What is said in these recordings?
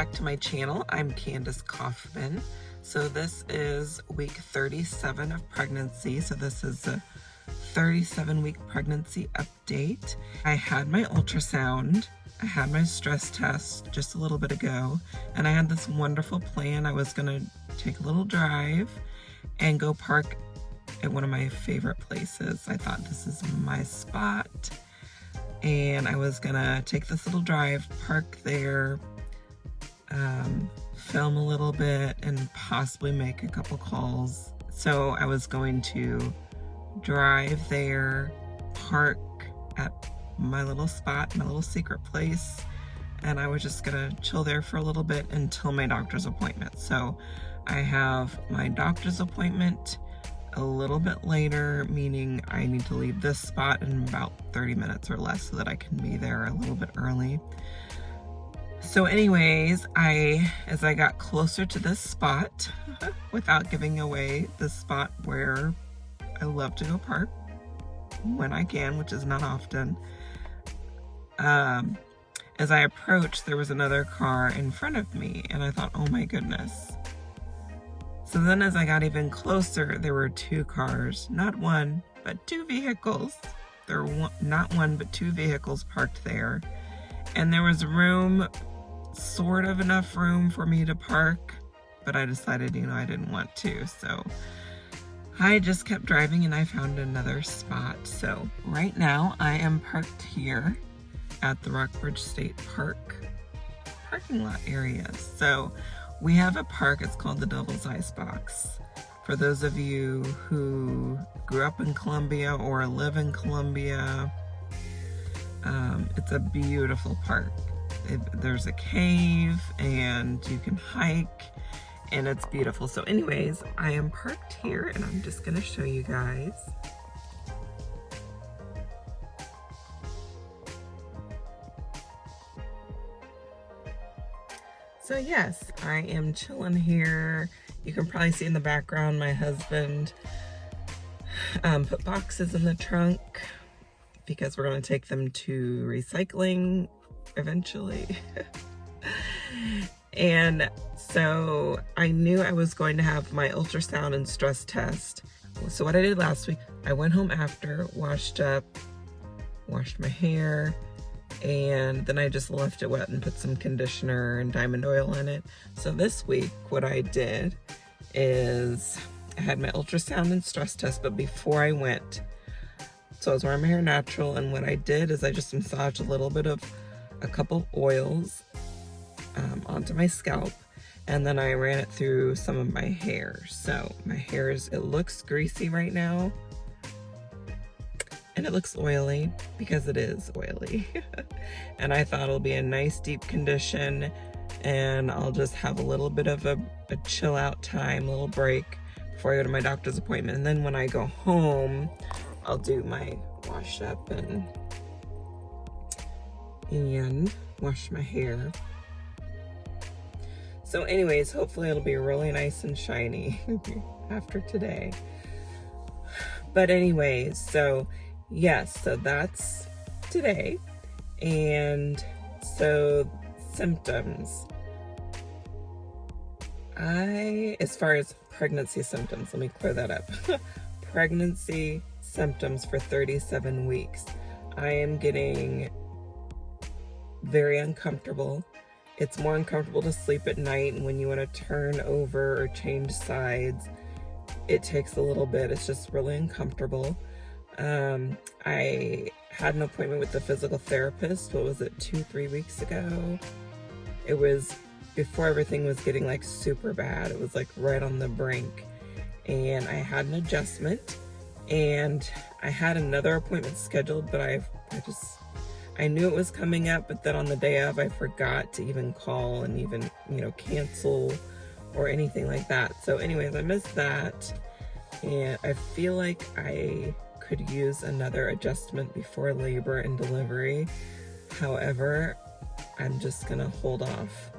back to my channel. I'm Candace Kaufman. So this is week 37 of pregnancy. So this is a 37-week pregnancy update. I had my ultrasound. I had my stress test just a little bit ago, and I had this wonderful plan. I was gonna take a little drive and go park at one of my favorite places. I thought this is my spot, and I was gonna take this little drive, park there, film a little bit, and possibly make a couple calls. So I was going to drive there, park at my little spot, my little secret place, and I was just gonna chill there for a little bit until my doctor's appointment. So I have my doctor's appointment a little bit later, meaning I need to leave this spot in about 30 minutes or less so that I can be there a little bit early. So anyways, as I got closer to this spot, without giving away the spot where I love to go park when I can, which is not often, as I approached, there was another car in front of me, and I thought, oh my goodness. So then as I got even closer, there were two cars, not one, but two vehicles. There were not one, but two vehicles parked there. And there was room, sort of enough room for me to park, but I decided, I didn't want to. So I just kept driving and I found another spot. So right now I am parked here at the Rockbridge State Park parking lot area. So we have a park, it's called the Devil's Icebox. For those of you who grew up in Columbia or live in Columbia, it's a beautiful park. There's a cave and you can hike and it's beautiful. So anyways, I am parked here and I'm just gonna show you guys. So yes, I am chilling here. You can probably see in the background my husband put boxes in the trunk because we're going to take them to recycling eventually. And so I knew I was going to have my ultrasound and stress test. So what I did last week, I went home after, washed up, washed my hair, and then I just left it wet and put some conditioner and diamond oil in it. So this week, what I did is I had my ultrasound and stress test, but before I went, so I was wearing my hair natural, and what I did is I just massaged a couple oils onto my scalp, and then I ran it through some of my hair. So my hair it looks greasy right now. And it looks oily because it is oily. And I thought it'll be a nice deep condition and I'll just have a little bit of a chill out time, a little break before I go to my doctor's appointment. And then when I go home, I'll do my wash up and wash my hair. So anyways, hopefully it'll be really nice and shiny after today. But anyways, so yes, so that's today. And so symptoms. As far as pregnancy symptoms, let me clear that up. Pregnancy symptoms for 37 weeks. I am getting very uncomfortable. It's more uncomfortable to sleep at night, and when you want to turn over or change sides, it takes a little bit. It's just really uncomfortable. I had an appointment with the physical therapist, 2-3 weeks ago? It was before everything was getting like super bad. It was like right on the brink. And I had an adjustment, and I had another appointment scheduled, but I knew it was coming up, but then on the day of, I forgot to even call and even, cancel or anything like that. So anyways, I missed that, and I feel like I could use another adjustment before labor and delivery. However, I'm just gonna hold off.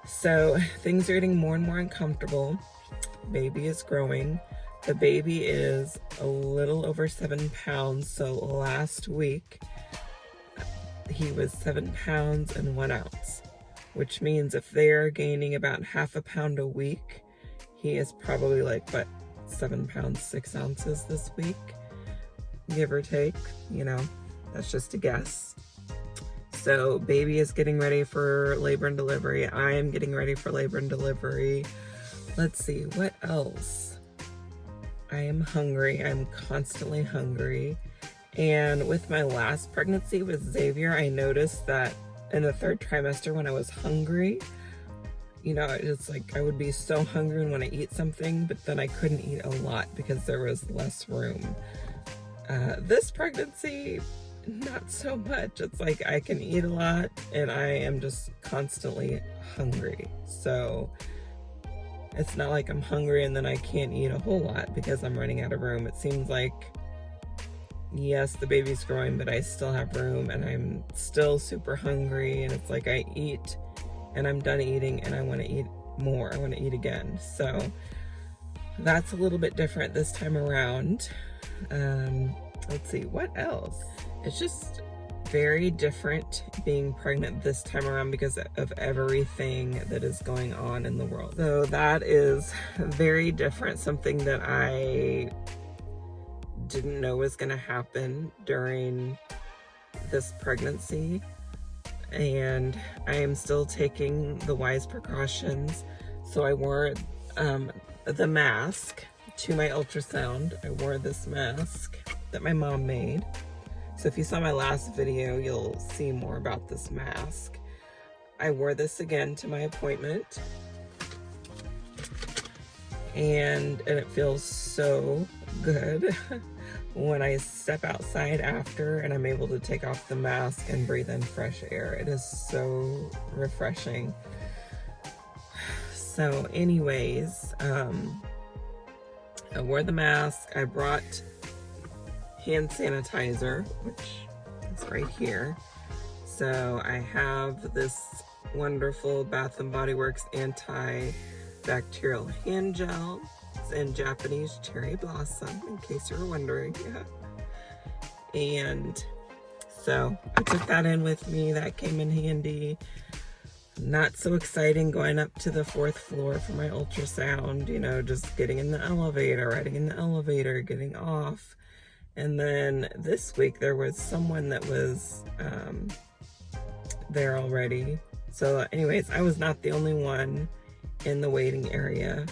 So things are getting more and more uncomfortable. Baby is growing. The baby is a little over 7 pounds. So last week he was 7 pounds and 1 ounce, which means if they're gaining about half a pound a week, he is probably like, what, 7 pounds, 6 ounces this week, give or take, you know, that's just a guess. So baby is getting ready for labor and delivery. I am getting ready for labor and delivery. Let's see, what else? I am hungry. I'm constantly hungry. And with my last pregnancy with Xavier, I noticed that in the 3rd trimester when I was hungry, you know, it's like I would be so hungry and want to eat something, but then I couldn't eat a lot because there was less room. This pregnancy, not so much. It's like I can eat a lot and I am just constantly hungry. So it's not like I'm hungry and then I can't eat a whole lot because I'm running out of room. It seems like, yes, the baby's growing, but I still have room and I'm still super hungry. And it's like I eat and I'm done eating and I want to eat more. I want to eat again. So that's a little bit different this time around. Let's see, what else? It's just very different being pregnant this time around because of everything that is going on in the world. So that is very different, something that I didn't know was going to happen during this pregnancy. And I am still taking the wise precautions. So I wore the mask to my ultrasound. I wore this mask that my mom made. So if you saw my last video, you'll see more about this mask. I wore this again to my appointment. And it feels so good when I step outside after and I'm able to take off the mask and breathe in fresh air. It is so refreshing. So anyways, I wore the mask. I brought hand sanitizer, which is right here. So I have this wonderful Bath & Body Works antibacterial hand gel. It's in Japanese cherry blossom, in case you're wondering. And so I took that in with me. That came in handy. Not so exciting going up to the 4th floor for my ultrasound, you know, just getting in the elevator, riding in the elevator, getting off. And then this week there was someone that was there already. So anyways, I was not the only one in the waiting area.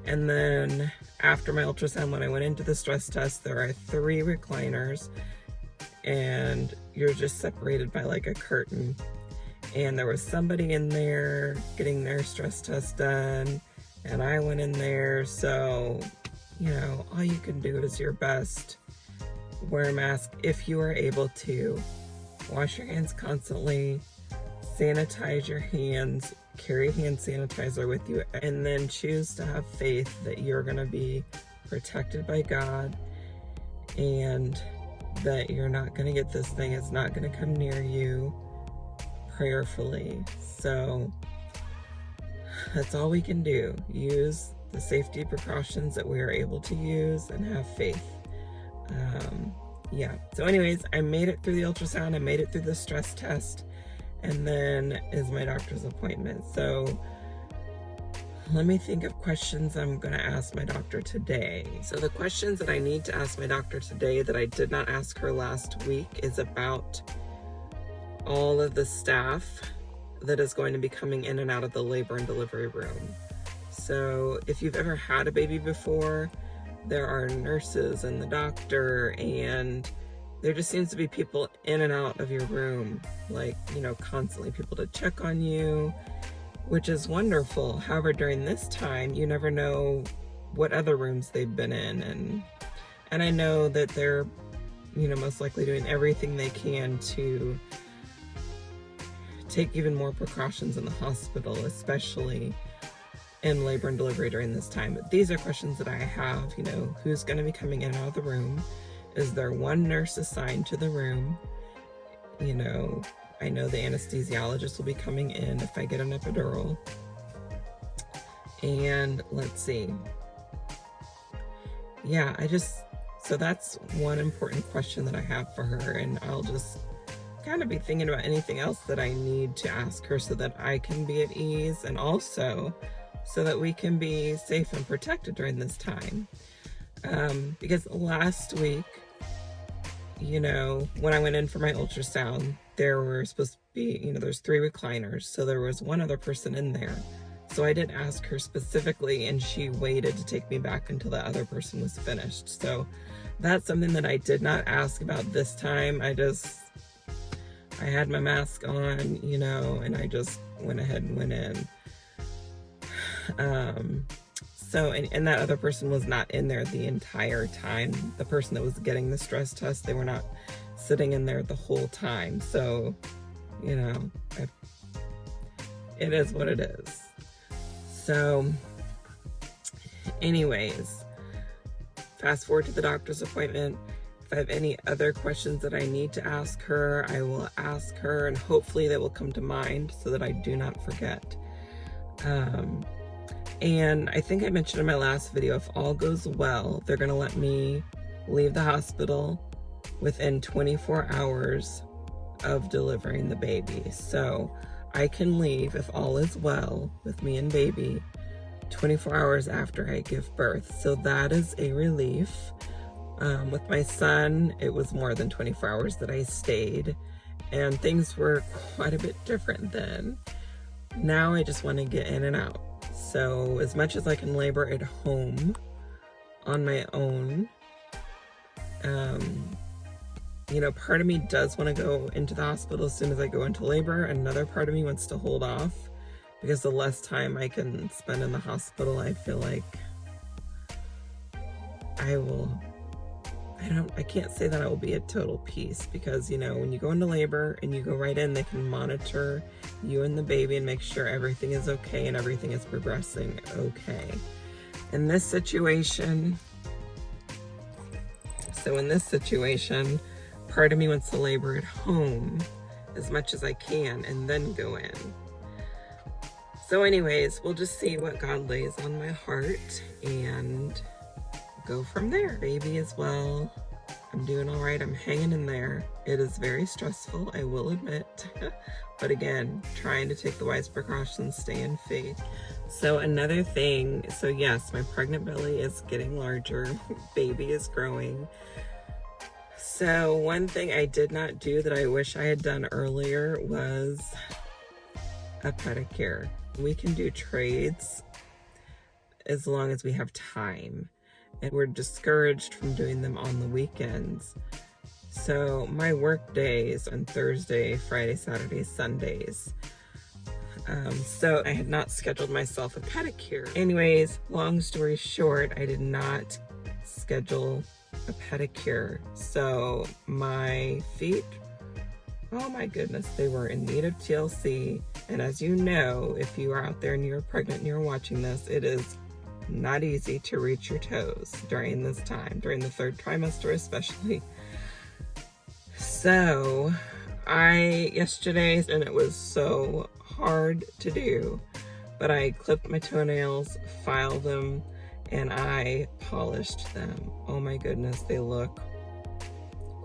And then after my ultrasound, when I went into the stress test, there are 3 recliners and you're just separated by like a curtain. And there was somebody in there getting their stress test done, and I went in there. So, you know, all you can do is your best. Wear a mask if you are able to. Wash your hands constantly. Sanitize your hands. Carry hand sanitizer with you. And then choose to have faith that you're going to be protected by God and that you're not going to get this thing. It's not going to come near you. Prayerfully. So that's all we can do. Use the safety precautions that we are able to use and have faith. Yeah. So anyways, I made it through the ultrasound. I made it through the stress test. And then is my doctor's appointment. So let me think of questions I'm going to ask my doctor today. So the questions that I need to ask my doctor today that I did not ask her last week is about all of the staff that is going to be coming in and out of the labor and delivery room. So if you've ever had a baby before, there are nurses and the doctor, and there just seems to be people in and out of your room, like, you know, constantly people to check on you, which is wonderful. However, during this time, you never know what other rooms they've been in, and I know that they're, you know, most likely doing everything they can to take even more precautions in the hospital, especially in labor and delivery during this time. But these are questions that I have, you know, who's going to be coming in and out of the room? Is there one nurse assigned to the room? You know, I know the anesthesiologist will be coming in if I get an epidural. And let's see. Yeah, so that's one important question that I have for her, and I'll just kind of be thinking about anything else that I need to ask her so that I can be at ease, and also so that we can be safe and protected during this time. Because last week, you know, when I went in for my ultrasound, there were supposed to be, you know, there's 3 recliners, so there was one other person in there. So I did ask her specifically, and she waited to take me back until the other person was finished. So that's something that I did not ask about this time. I had my mask on, you know, and I just went ahead and went in. So, and that other person was not in there the entire time. The person that was getting the stress test, they were not sitting in there the whole time. So, you know, it is what it is. So, anyways, fast forward to the doctor's appointment. If I have any other questions that I need to ask her, I will ask her, and hopefully they will come to mind so that I do not forget. And I think I mentioned in my last video, if all goes well, they're gonna let me leave the hospital within 24 hours of delivering the baby. So I can leave, if all is well with me and baby, 24 hours after I give birth. So that is a relief. With my son, it was more than 24 hours that I stayed, and things were quite a bit different then. Now I just want to get in and out. So as much as I can labor at home on my own, you know, part of me does want to go into the hospital as soon as I go into labor. Another part of me wants to hold off, because the less time I can spend in the hospital, I feel like I can't say that I will be at total peace, because, you know, when you go into labor and you go right in, they can monitor you and the baby and make sure everything is okay and everything is progressing okay. In this situation, part of me wants to labor at home as much as I can and then go in. So anyways, we'll just see what God lays on my heart and go from there. Baby as well. I'm doing all right. I'm hanging in there. It is very stressful, I will admit. But again, trying to take the wise precautions, stay in faith. So another thing, so yes, my pregnant belly is getting larger. Baby is growing. So one thing I did not do that I wish I had done earlier was a pedicure. We can do trades as long as we have time, and we're discouraged from doing them on the weekends. So my work days on Thursday, Friday, Saturday, Sundays. So I had not scheduled myself a pedicure. Anyways, long story short, I did not schedule a pedicure. So my feet, oh my goodness, they were in need of TLC. And as you know, if you are out there and you're pregnant and you're watching this, it is not easy to reach your toes during this time, during the 3rd trimester especially. So yesterday, and it was so hard to do, but I clipped my toenails, filed them, and I polished them. Oh my goodness, they look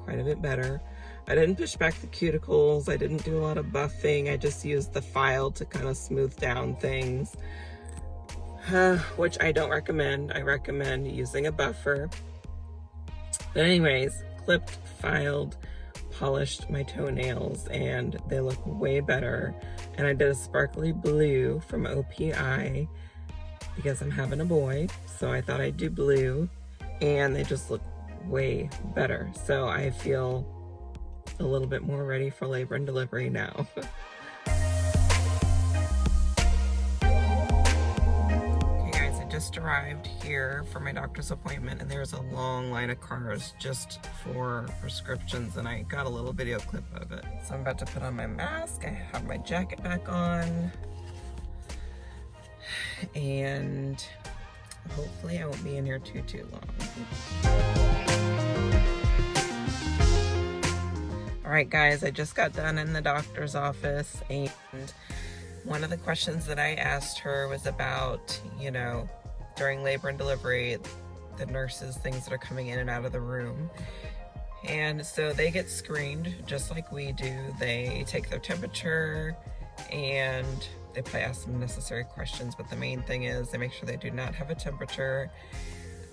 quite a bit better. I didn't push back the cuticles. I didn't do a lot of buffing. I just used the file to kind of smooth down things. Which I don't recommend. I recommend using a buffer. But anyways, clipped, filed, polished my toenails, and they look way better. And I did a sparkly blue from OPI because I'm having a boy, so I thought I'd do blue, and they just look way better. So I feel a little bit more ready for labor and delivery now. Just arrived here for my doctor's appointment, and there's a long line of cars just for prescriptions, and I got a little video clip of it. So I'm about to put on my mask. I have my jacket back on, and hopefully I won't be in here too long. All right guys, I just got done in the doctor's office, and one of the questions that I asked her was about, you know, during labor and delivery, the nurses, things that are coming in and out of the room. And so they get screened just like we do. They take their temperature and they probably ask some necessary questions, but the main thing is they make sure they do not have a temperature,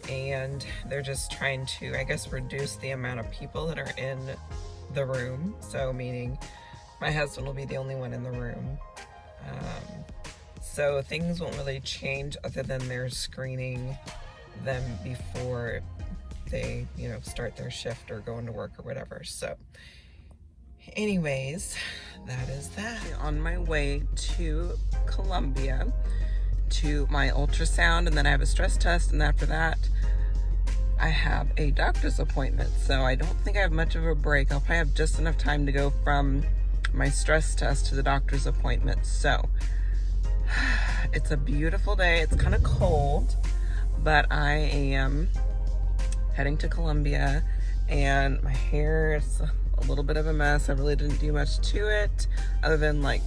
and they're just trying to, I guess, reduce the amount of people that are in the room. So meaning my husband will be the only one in the room. So things won't really change other than they're screening them before they, you know, start their shift or go into work or whatever. So anyways, that is that. On my way to Columbia to my ultrasound, and then I have a stress test, and after that I have a doctor's appointment. So I don't think I have much of a break. I'll probably have just enough time to go from my stress test to the doctor's appointment. So it's a beautiful day. It's kind of cold, but I am heading to Columbia, and my hair is a little bit of a mess. I really didn't do much to it other than like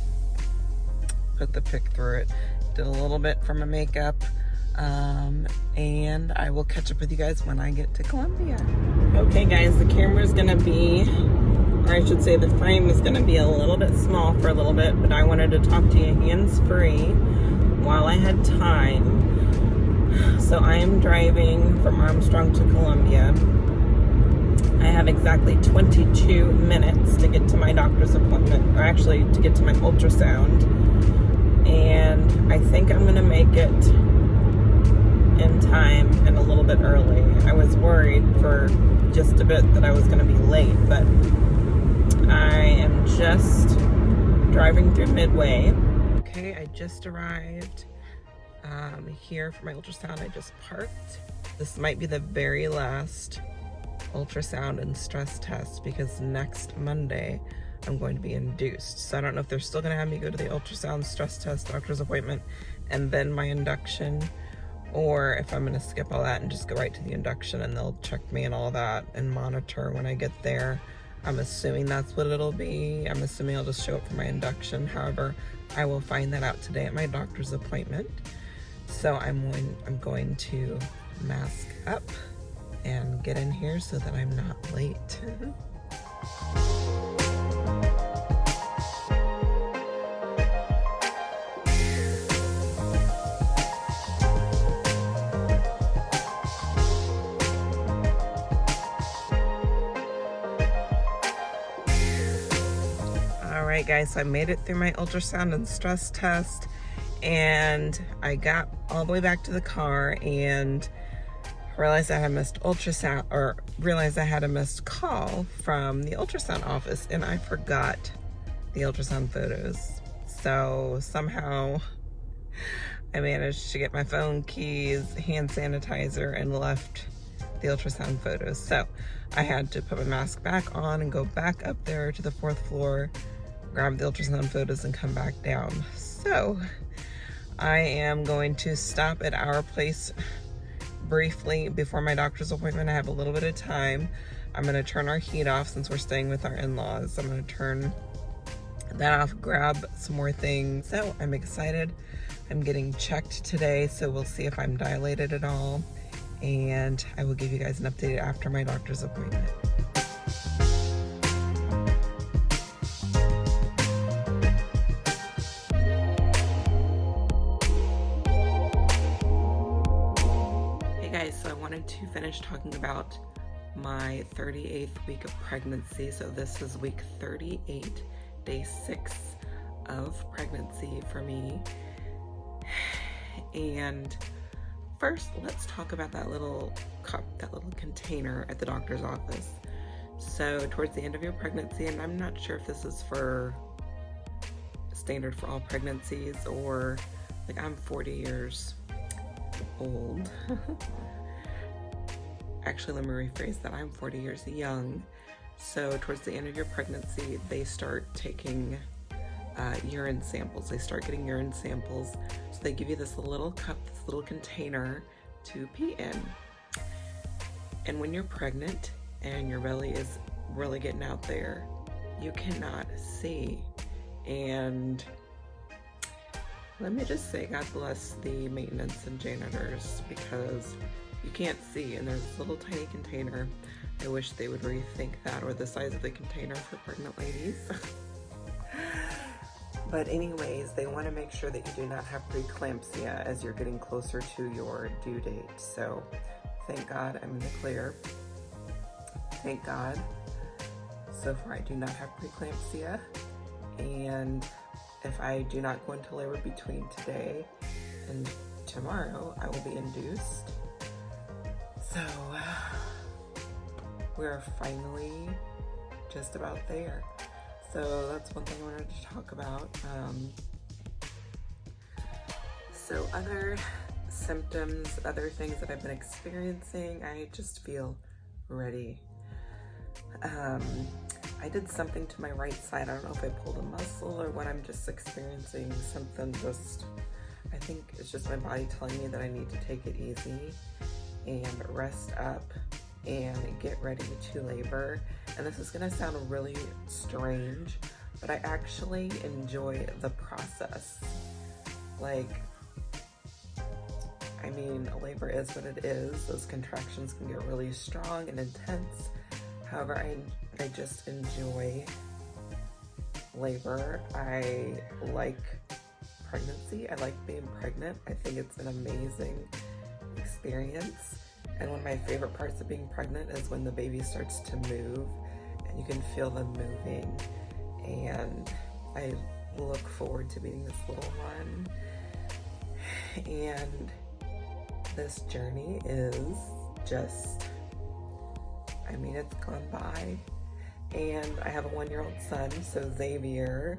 put the pick through it. Did a little bit for my makeup, and I will catch up with you guys when I get to Columbia. Okay guys, the camera's gonna be, or I should say the frame is gonna be a little bit small for a little bit, but I wanted to talk to you hands-free while I had time. So I am driving from Armstrong to Columbia. I have exactly 22 minutes to get to my doctor's appointment, or actually to get to my ultrasound. And I think I'm gonna make it in time and a little bit early. I was worried for just a bit that I was gonna be late, but I am just driving through Midway. Okay, I just arrived here for my ultrasound. I just parked. This might be the very last ultrasound and stress test, because next Monday I'm going to be induced. So I don't know if they're still going to have me go to the ultrasound, stress test, doctor's appointment, and then my induction, or if I'm going to skip all that and just go right to the induction and they'll check me and all that and monitor when I get there. I'm assuming that's what it'll be. I'm assuming I'll just show up for my induction. However, I will find that out today at my doctor's appointment. So I'm going to mask up and get in here so that I'm not late. Alright guys, so I made it through my ultrasound and stress test, and I got all the way back to the car and realized I had missed ultrasound, or realized I had a missed call from the ultrasound office, and I forgot the ultrasound photos. So somehow I managed to get my phone, keys, hand sanitizer, and left the ultrasound photos. So I had to put my mask back on and go back up there to the 4th floor, grab the ultrasound photos, and come back down. So I am going to stop at our place briefly before my doctor's appointment. I have a little bit of time. I'm going to turn our heat off since we're staying with our in-laws. I'm going to turn that off, grab some more things. So I'm excited. I'm getting checked today, so we'll see if I'm dilated at all, and I will give you guys an update after my doctor's appointment. So I wanted to finish talking about my 38th week of pregnancy. So this is week 38, day 6 of pregnancy for me. And first, let's talk about that little cup, that little container at the doctor's office. So towards the end of your pregnancy, and I'm not sure if this is for standard for all pregnancies, or like, I'm 40 years old. Actually, let me rephrase that. I'm 40 years young. So towards the end of your pregnancy, they start taking urine samples. They start getting urine samples. So they give you this little cup, this little container to pee in. And when you're pregnant and your belly is really getting out there, you cannot see. And let me just say, God bless the maintenance and janitors, because you can't see, and there's this little tiny container. I wish they would rethink that, or the size of the container for pregnant ladies. But anyways, they want to make sure that you do not have preeclampsia as you're getting closer to your due date. So thank God I'm in the clear. Thank God. So far I do not have preeclampsia. And if I do not go into labor between today and tomorrow, I will be induced. So we're finally just about there. So that's one thing I wanted to talk about. So other symptoms, other things that I've been experiencing, I just feel ready. I did something to my right side. I don't know if I pulled a muscle or what. I'm just experiencing something I think it's just my body telling me that I need to take it easy and rest up and get ready to labor. And this is gonna sound really strange, but I actually enjoy the process. Like, I mean, labor is what it is. Those contractions can get really strong and intense. However, I just enjoy labor. I like pregnancy. I like being pregnant. I think it's an amazing experience. And one of my favorite parts of being pregnant is when the baby starts to move and you can feel them moving. And I look forward to meeting this little one. And this journey is just, I mean, it's gone by. And I have a 1-year-old son, so Xavier,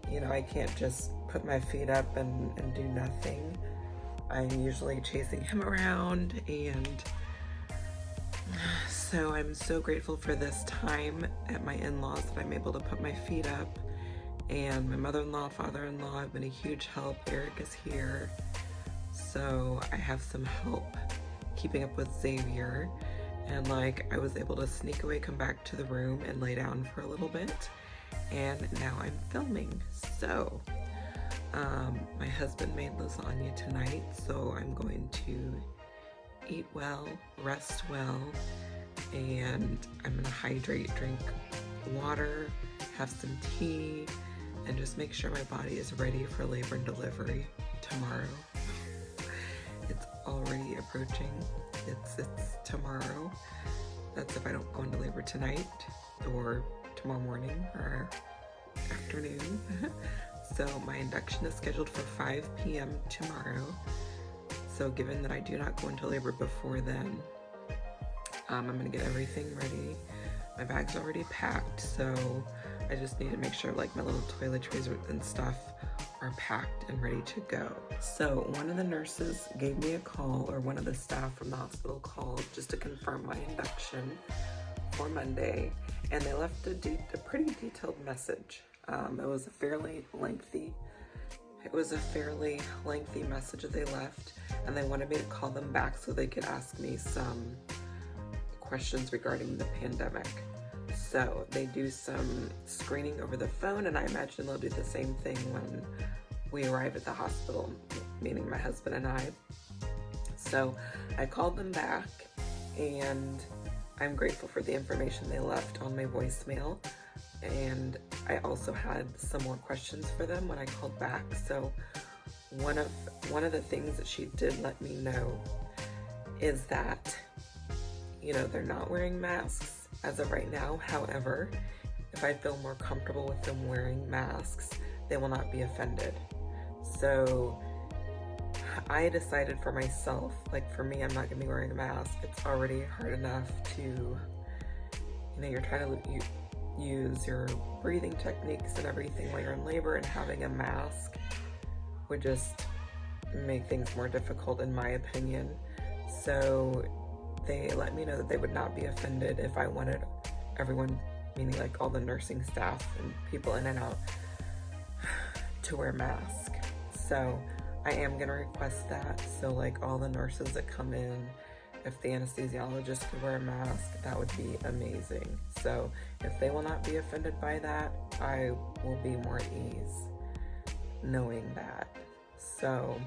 you know, I can't just put my feet up and do nothing. I'm usually chasing him around, and so I'm so grateful for this time at my in-laws that I'm able to put my feet up. And my mother-in-law, father-in-law have been a huge help. Eric is here, so I have some help keeping up with Xavier. And like, I was able to sneak away, come back to the room and lay down for a little bit. And now I'm filming. So my husband made lasagna tonight, so I'm going to eat well, rest well, and I'm gonna hydrate, drink water, have some tea, and just make sure my body is ready for labor and delivery tomorrow. It's already approaching. It's tomorrow. That's if I don't go into labor tonight or tomorrow morning or afternoon. So my induction is scheduled for 5 p.m. tomorrow. So given that I do not go into labor before then, I'm gonna get everything ready. My bag's already packed, so I just need to make sure like my little toiletries and stuff are packed and ready to go. So one of the nurses gave me a call, or one of the staff from the hospital called just to confirm my induction for Monday, and they left a pretty detailed message. It was a fairly lengthy message that they left, and they wanted me to call them back so they could ask me some questions regarding the pandemic. So they do some screening over the phone, and I imagine they'll do the same thing when we arrive at the hospital, meaning my husband and I. So I called them back, and I'm grateful for the information they left on my voicemail. And I also had some more questions for them when I called back. So one of the things that she did let me know is that, you know, they're not wearing masks as of right now. However, if I feel more comfortable with them wearing masks, they will not be offended. So I decided for myself, like for me, I'm not gonna be wearing a mask. It's already hard enough to, you know, you're trying to use your breathing techniques and everything while you're in labor, and having a mask would just make things more difficult in my opinion. So they let me know that they would not be offended if I wanted everyone, meaning like all the nursing staff and people in and out, to wear masks. So I am gonna request that. So like all the nurses that come in, if the anesthesiologist could wear a mask, that would be amazing. So if they will not be offended by that, I will be more at ease knowing that. So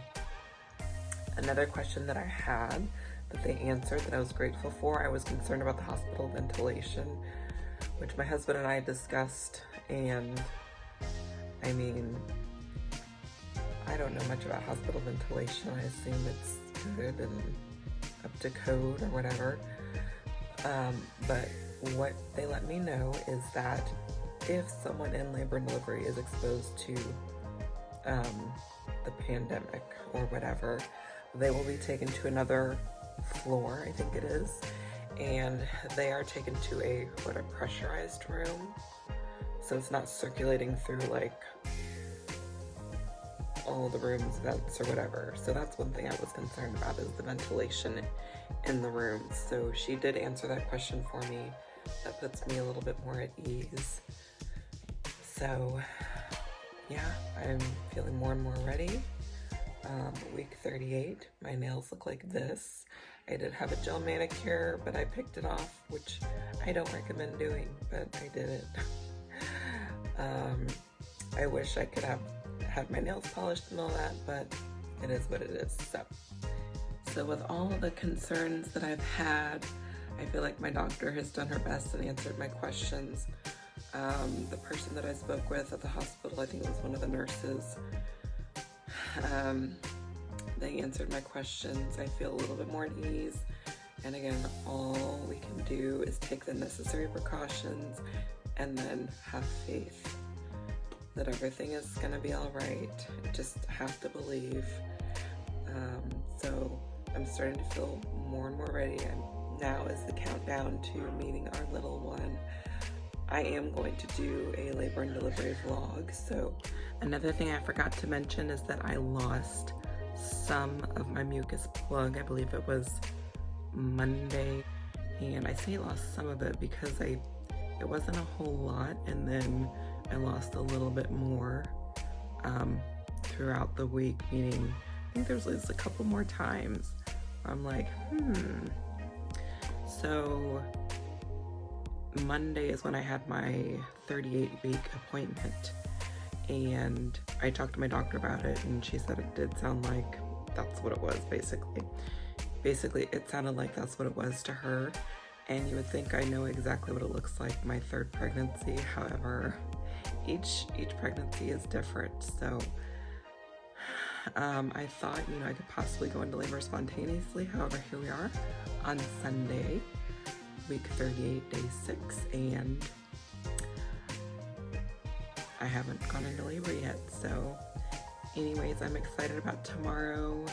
another question that I had that they answered that I was grateful for. I was concerned about the hospital ventilation, which my husband and I discussed, and I mean, I don't know much about hospital ventilation. I assume it's good and up to code or whatever. But what they let me know is that if someone in labor and delivery is exposed to the pandemic or whatever, they will be taken to another floor, I think it is, and they are taken to a pressurized room, so it's not circulating through like all the rooms, vents or whatever. So that's one thing I was concerned about, is the ventilation in the room. So she did answer that question for me. That puts me a little bit more at ease. So yeah, I'm feeling more and more ready. Week 38, my nails look like this. I did have a gel manicure, but I picked it off, which I don't recommend doing, but I did it. I wish I could have had my nails polished and all that, but it is what it is. So with all the concerns that I've had, I feel like my doctor has done her best and answered my questions. The person that I spoke with at the hospital, I think it was one of the nurses, they answered my questions. I feel a little bit more at ease. And again, all we can do is take the necessary precautions and then have faith that everything is gonna be all right. Just have to believe. So I'm starting to feel more and more ready, and now is the countdown to meeting our little one. I am going to do a labor and delivery vlog. So another thing I forgot to mention is that I lost some of my mucus plug. I believe it was Monday, and I say lost some of it because it wasn't a whole lot, and then I lost a little bit more throughout the week, meaning I think there's at least a couple more times where I'm like, So Monday is when I had my 38-week appointment, and I talked to my doctor about it, and she said it did sound like that's what it was, basically. Basically, it sounded like that's what it was to her, and you would think I know exactly what it looks like my third pregnancy. However, each pregnancy is different, so I thought, I could possibly go into labor spontaneously. However, here we are on Sunday, week 38, day 6, and I haven't gone into labor yet. So anyways, I'm excited about tomorrow,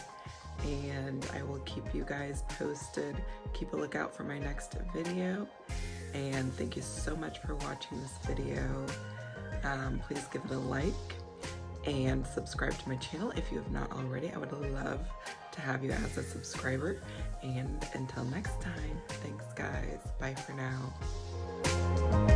and I will keep you guys posted. Keep a lookout for my next video, and thank you so much for watching this video. Please give it a like and subscribe to my channel if you have not already. I would love to have you as a subscriber, and until next time, thanks guys, bye for now.